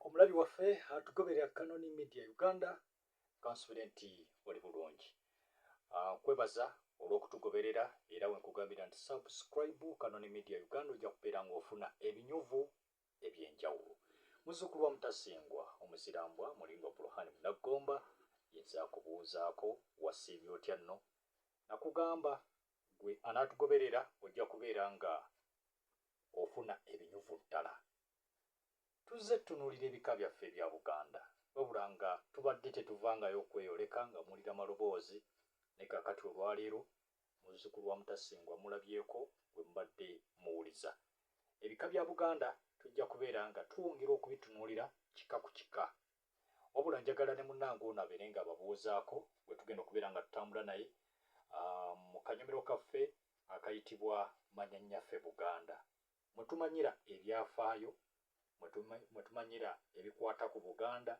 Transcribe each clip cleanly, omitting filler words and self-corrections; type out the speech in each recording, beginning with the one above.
omulabi waffe atugoberera Kanoni Media Uganda kansubire nti oli bulungi. Kwebaza olw'okutugoberera era wenkugambira nti subscribe Kanoni Media Uganda ojja kubeera ng'ofuna ebinyuvu eby'enjawulo. Muzzukulu wa Mutasingwa omuzirambwa Mulindwa Burhan Munaggomba yinza kubuuzaako wasiibye otya nno? Nakugamba gwe anaatugoberera ojja kubeera nga ofuna ebinyuvu ddala. Tuzze tunuulira ebika byaffe ebya Buganda wabula nga tubadde tetuvangayo okweyoleka nga mulira maloboozi ne kakati olwaleero muzzukulu wa Mutasingwa mulabyeko bwe mubadde muwuliza. Ebika bya Buganda tujja kubeera nga twongera okubitunuulira kika ku kika. Wabula njagala ne munnange ono abeere nga ababuuzaako bwe tugenda okubeera nga tutambula naye mu kanyomero kaffe akayitibwa Manyanyaffe Buganda. Mwe tumanyira ebyafaayo, mwe tumanyira ebikwata ku Buganda,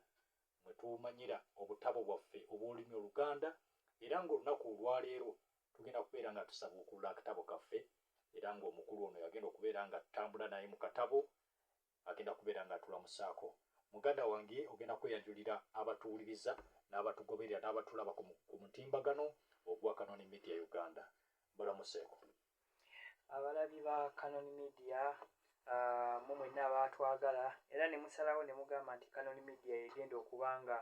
mwe tumanyira obutabo bwaffe obw'olulimi Oluganda, era ng'olunaku olwaleero tugenda kubeera nga tusabuukulula akatabo kaffe, era ng'omukulu ono yagenda okubeera nga tutambula naye mu katabo, agenda kubeera nga tulamusaako. Muganda wange ogenda kweyanjulira abatuwuliriza n'abatugoberera n'abatulaba ku mutimbagano ogwa Kanoni Media Uganda. Balamuseeko. Abalabi ba Kanoni Media mu mwenna abaatwagala era ne musalawo ne mugamba nti Kanoni Media egenda okuba nga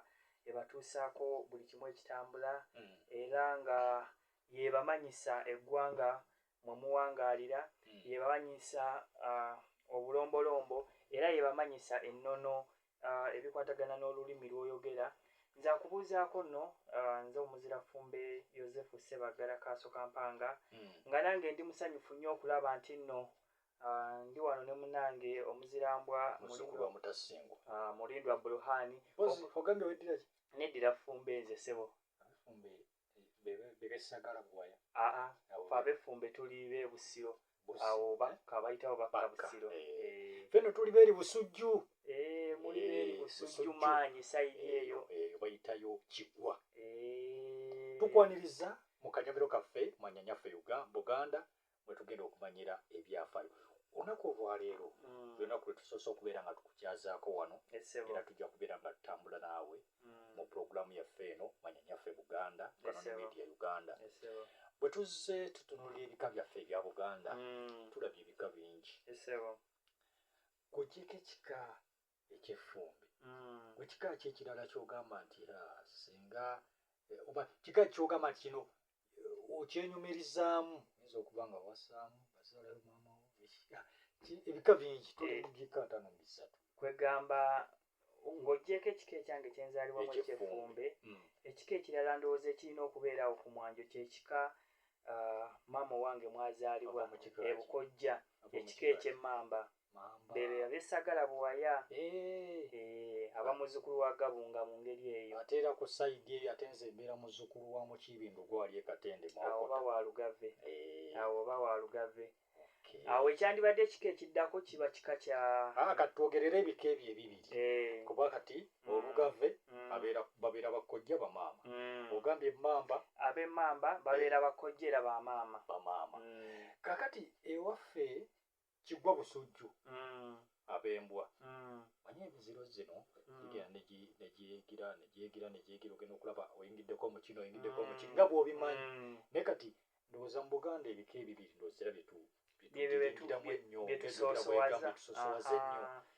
ebatuusaako buli kimu ekitambula era nga yebamanyisa eggwanga mwe muwangaalira, yebamanyisa obulombolombo era yebamanyisa ennono ebikwatagana n'olulimi lw'oyogera. Nze akubuuzaako nno nze omuzirafumbe Yozefu Ssebaggala Kaaso Kampanga nga nange ndi musanyufu nnyo okulaba nti nno ndi wano ne munnange omuzirambwa Mulindwa Burhan. Ogambye weddira ki? Neddira Ffumbe nze ssebo. Fumbe bebesagala bwaya. Fe ab'Effumbe tuli b'e Busiro. Awo bakka bayitawo bakka Busiro. Fenno tuli beeri Busujju. Muli beeri Busujju maanyi sayidi eyo. Bayitayo Kigwa. Tukwaniriza mu kanyomero kaffe Manyanyaffe Buganda mwe tugenda okumanyira ebyafaayo. Olunaku olwaleero lunaku lwe tusoose okubeera nga tukukyazaako wano era tujja kubeera nga tutambula naawe mu pulogulaamu yaffe eno Manyanyaffe Buganda Kanoni Media Uganda. Bwe tuzze tutunuulira ebika byaffe ebya Buganda tulabye ebika bingi. Kugyeko ekika eky'Effumbe. Gwe kika ki ekirala ky'ogamba nti singa oba kika ky'ogamba nti kino okyenyumirizaamu oyinza okuba nga wassaamu bazaalayo maama wo ebika bingi tulibika 5 mu 3. Kwegamba ng'oggyeko ekika ekyange kyenzaalibwamu eky'Effumbe, ekika ekirala ndowooza ekirina okubeerawo ku mwanjo kye kika maama wange mwazaalibwa e Bukojja, ekika eky'Emmamba. Bebe ab'Essagala Buwaya, abamuzzukulu wa Gabunga mu ngeri eyo. Ate era ku sayidi eyo ate nze mbeera muzzukulu wa Mukibindu gwali e Katende awo oba wa Lugave. Awo ekyandibadde ekika ekiddako kiba kika kya kati twogerera ebika ebyo ebibiri kuba kati Olugave babeera bakojja bamaama. Ogambye Emmamba, ab'Emmamba babeera bakojja era bamaama. Kakati ewaffe Kigwa Busujju ab'Embwa. Manyi ebiziro zino negyegira ogenda okulaba oyingiddeko mu kino nga bw'obimanyi. Naye kati ndowooza mu Buganda ebika ebibiri ndowooza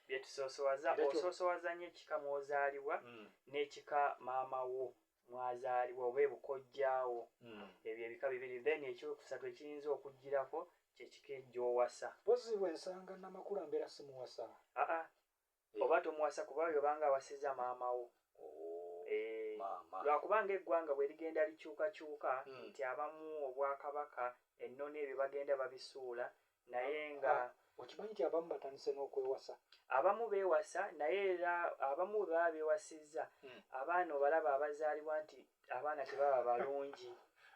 byetusoosowaza osoosowaza nnyo ekika mw'ozaalibwa n'ekika maama wo mwazaalibwa oba ebukojjaawo. Ebyo ebika bibiri. Then ekyokusatu ekiyinza okugirako kye kika ejjoowasa. Mpozi bw'ensanga Nnamakula si muwasa. Oba tomuwasa kuba yobanga awasiza maama wo. Lwakubanga eggwanga bwe ligenda likyukakyuka nti abamu Obwakabaka ennono ebyo bagenda babisuula naye nga okimanyi nti abamu batandise n'okwewasa. Abamu beewasa naye era abamu bwe baba beewasizza abaana obalaba abazaalibwa nti abaana tebaba balungi.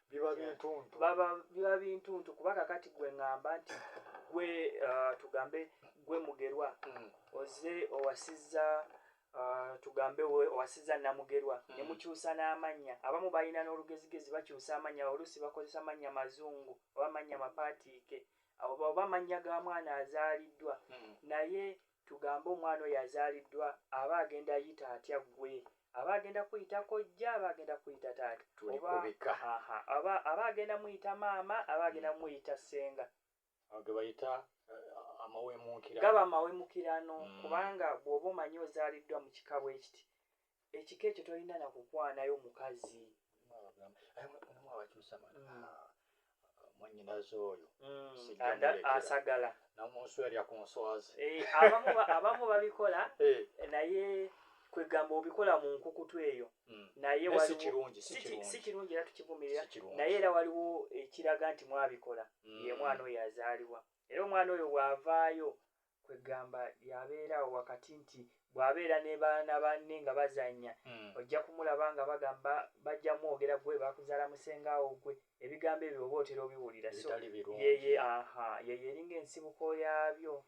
Biba bintuntu kuba kakati gwe ŋŋamba nti gwe tugambe gwe Mugerwa ozze owasizza tugambe owasizza Namugerwa ne mukyusa n'amannya. Abamu balina n'olugezigezi bakyusa amannya, oluusi bakozesa amannya mazungu oba amannya mapaatiike oba amannya ga mwana azaaliddwa naye tugambe omwana oyo azaaliddwa aba agenda ayita atya ggwe, aba agenda kuyita kojja, aba agenda kuyita taata, aba agenda muyita maama, aba agenda muyita ssenga. ge bayita amawemukirano. Gaba amawemukirano kubanga bw'oba omanyi ozaaliddwa mu kika bwe kiti, ekika ekyo tolina na kukwanayo mukazi. Mwannyinaze oyo asagala namuswerya ku nswazi. Abamu babikola naye kwegamba obikola mu nkukutu eyo, naye si kirungi era tukivumirira, naye era waliwo ekiraga nti mwabikola, ye mwana oyo azaalibwa. Era omwana oyo bw'avaayo kwegamba yabeerawo wakati nti bw'abeera ne baana banne nga bazannya, ojja kumulaba nga bagamba bajja mwogera gwe bakuzaala musengaawo gwe, ebigambo ebyo oba otera obiwulira. Yeye eringa ensibuko yaabyo.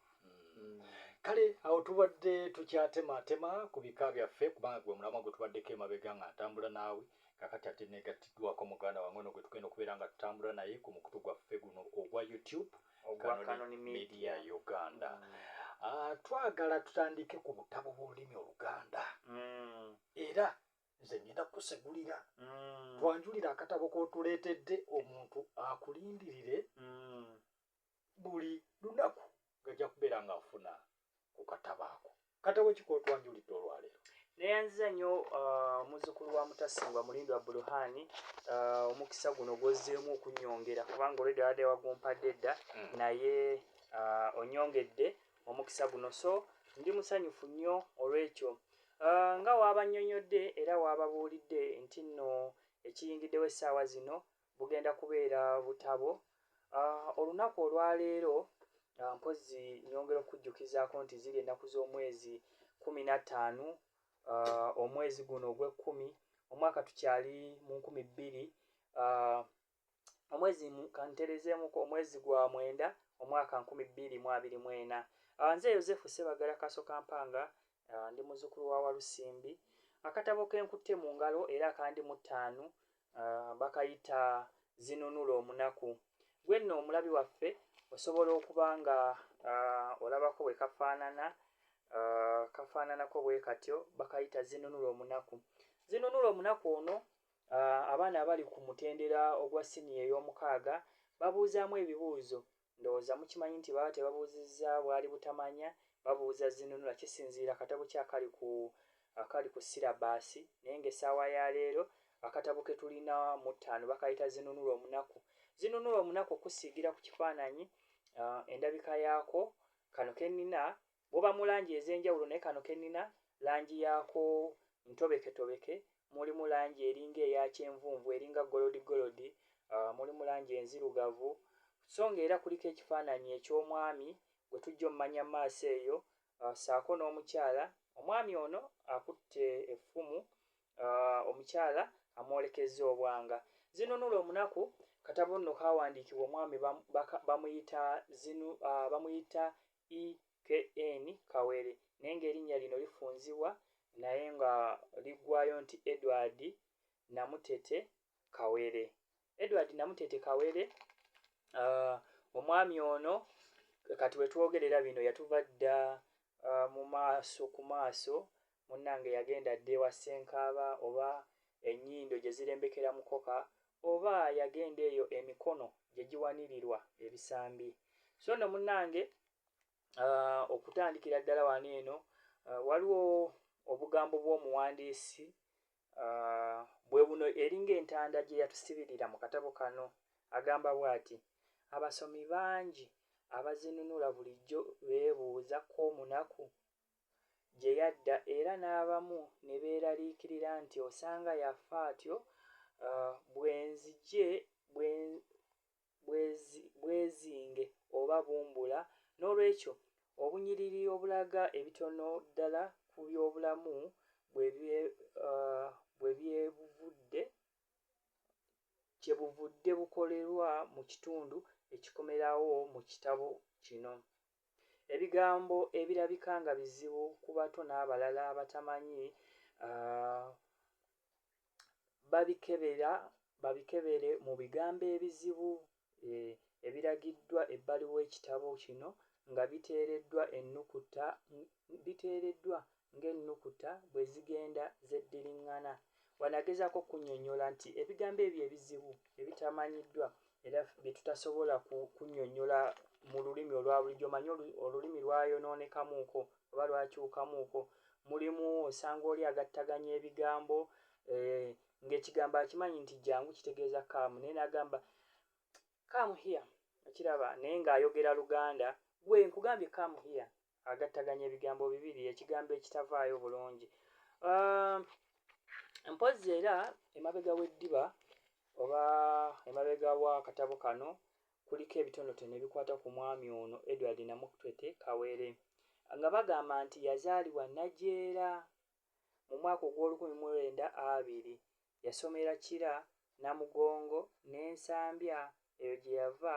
Kale awo tubadde tukyatematema ku bika byaffe kubanga gwe mulama gwe tubaddeko emabega nga ntambula naawe, kakati ate negattiddwako muganda wange ono gwe tugenda okubeera nga tutambula naye ku mukutu gwaffe guno ogwa YouTube ogwa Kanoni Media Uganda. Twagala tutandike ku butabo bw'olulimi Oluganda. Era nze ngenda kusegulira twanjulira akatabo k'otuleetedde, omuntu akulindirire buli lunaku gajja kubeera nga afuna ku katabo ako. Katabo ki k'otwanjulidde olwaleero? Neyanziza nnyo muzzukulu wa Mutasingwa Mulindwa Buruhani, omukisa guno gwozzeemu okunyongera kubanga olwedde wadde wagumpadde edda naye onyongedde omukisa guno, so ndi musanyufu nnyo olw'ekyo. Nga waabannyonnyodde era waababuulidde nti nno ekiyingiddewo essaawa zino bugenda kubeera butabo. Olunaku olwaleero mpozi nyongera okujjukizaako nti ziri ennaku z'omwezi 15 omwezi guno ogw'ekkumi, omwaka tukyali mu 2000, omwezi kanterezeemuko omwezi gwa mwenda omwaka 2024. Nze Yozefu Sebagala Kaso Kampanga, ndi muzzukulu wa Walusimbi. Akatabo ke nkutte mu ngalo era kandi mu 5 bakayita Zinunula Omunaku. Gwe nno omulabi waffe osobola okuba nga olabako bwe kafaananako bwe katyo, bakayita Zinunula Omunaku. Zinunula Omunaku ono abaana abali ku mutendera ogwa siniya ey'omukaaga babuuzaamu ebibuuzo. Ndowooza mukimanyi nti baba tebabuuzizza bwali butamanya, babuuza zinunula, kisinziira akatabo ki akali ku sirabaasi. Naye ng'essaawa ya leero akatabo ke tulina mu 5 bakayita Zinunula Omunaku. Zinunula Omunaku okusiigira ku kifaananyi, endabika yaako, kano ke nnina bw'oba mu langi ez'enjawulo, naye kano ke nnina langi yaako ntobeketobeke, mulimu langi eringa eya kyenvunvu eringa golodi, mulimu langi enzirugavu, so ng'era kuliko ekifaananyi eky'omwami gwe tujja omumanya mu maaso eyo, ssaako n'omukyala. Omwami ono akutte effumu, omukyala amwolekezza obwanga. Zinunula Omunaku katabo nno kaawandiikibwa omwami bamuyita E.K.N. Kawere, naye ng'erinnya lino lifunzibwa naye nga liggwayo nti Edward Namutete Kawere. Edward Namutete Kawere, omwami ono kati we twogerera bino yatuva dda mu maaso ku maaso, munnange yagenda dda ewa Ssenkaaba oba ennyindo gye zirembekera mukoka, oba yagenda eyo emikono gye giwanirirwa ebisambi. So nno munnange okutandikira ddala wano eno waliwo obugambo bw'omuwandiisi bwe buno eringa entanda gye yatusibirira mu katabo kano. Agamba bw'ati: abasomi bangi abazinunula bulijjo beebuuza ko omunaku gye yadda, era n'abamu ne beeraliikirira nti osanga yafa atyo bwezinge oba bumbula. N'olwekyo obunyiriri obulaga ebitono ddala ku by'obulamu kyebuvudde bukolerwa mu kitundu ekikomerawo mu kitabo kino. Ebigambo ebirabika nga bizibu ku bato n'abalala abatamanyi babikebere mu bigambo ebizibu ebiragiddwa ebbali w'ekitabo kino nga biteereddwa ng'ennukuta bwe zigenda zeddiriŋŋana. Wanagezaako kunnyonnyola nti ebigambo ebyo ebizibu ebitamanyiddwa era bye tutasobola kunnyonnyola mu lulimi olwa bulijjo, manyi olulimi lwayonoonekamuuko oba lwakyukamuuko, mulimu osanga oli agattaganya ebigambo ng'ekigambo akimanyi nti jjangu kitegeeza come, naye n'agamba come here, okiraba, naye ng'ayogera Luganda, gwe nkugambye come here, agattaganya ebigambo bibiri, ekigambo ekitavaayo bulungi. Mpozzi era emabega w'eddiba oba emabega w'akatabo kano kuliko ebitonotono ebikwata ku mwami ono Edward Namukwete Kawere, nga bagamba nti yazaalibwa Najeera mu mwaka ogw'1920, yasomera Kira, Namugongo n'Ensambya, eyo gye yava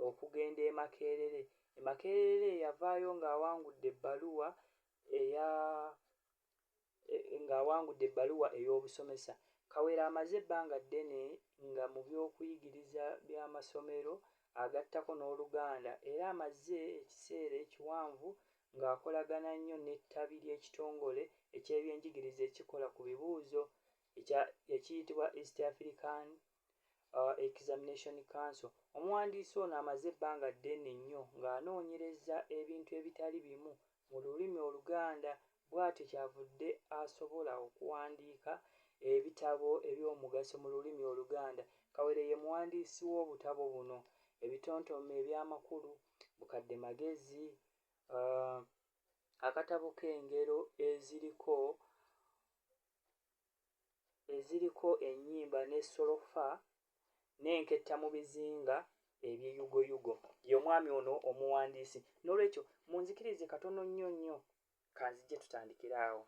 okugenda e Makerere. E Makerere yavaayo ng'awangudde ebbaluwa ey'obusomesa. Kawere amaze ebbanga ddene nga mu by'okuyigiriza by'amasomero agattako n'Oluganda era amaze ekiseera ekiwanvu ng'akolagana nnyo n'ettabi ly'ekitongole eky'ebyenjigiriza ekikola ku bibuuzo ekiyitibwa East African Examination Council. Omuwandiisi ono amaze ebbanga ddene nnyo ng'anoonyereza ebintu ebitali bimu mu lulimi Oluganda, bw'atyo kyavudde asobola okuwandiika ebitabo eby'omugaso mu lulimi Oluganda. Kawere ye muwandiisi w'obutabo buno: ebitontome eby'amakulu, Bukadde magezi, akatabo k'engero eziriko ennyimba n'essolofa n'enketta mu bizinga eby'eyugoyugo. Ye omwami ono omuwandiisi. N'olwekyo munzikirize katono nnyo kanzijje tutandikire awo.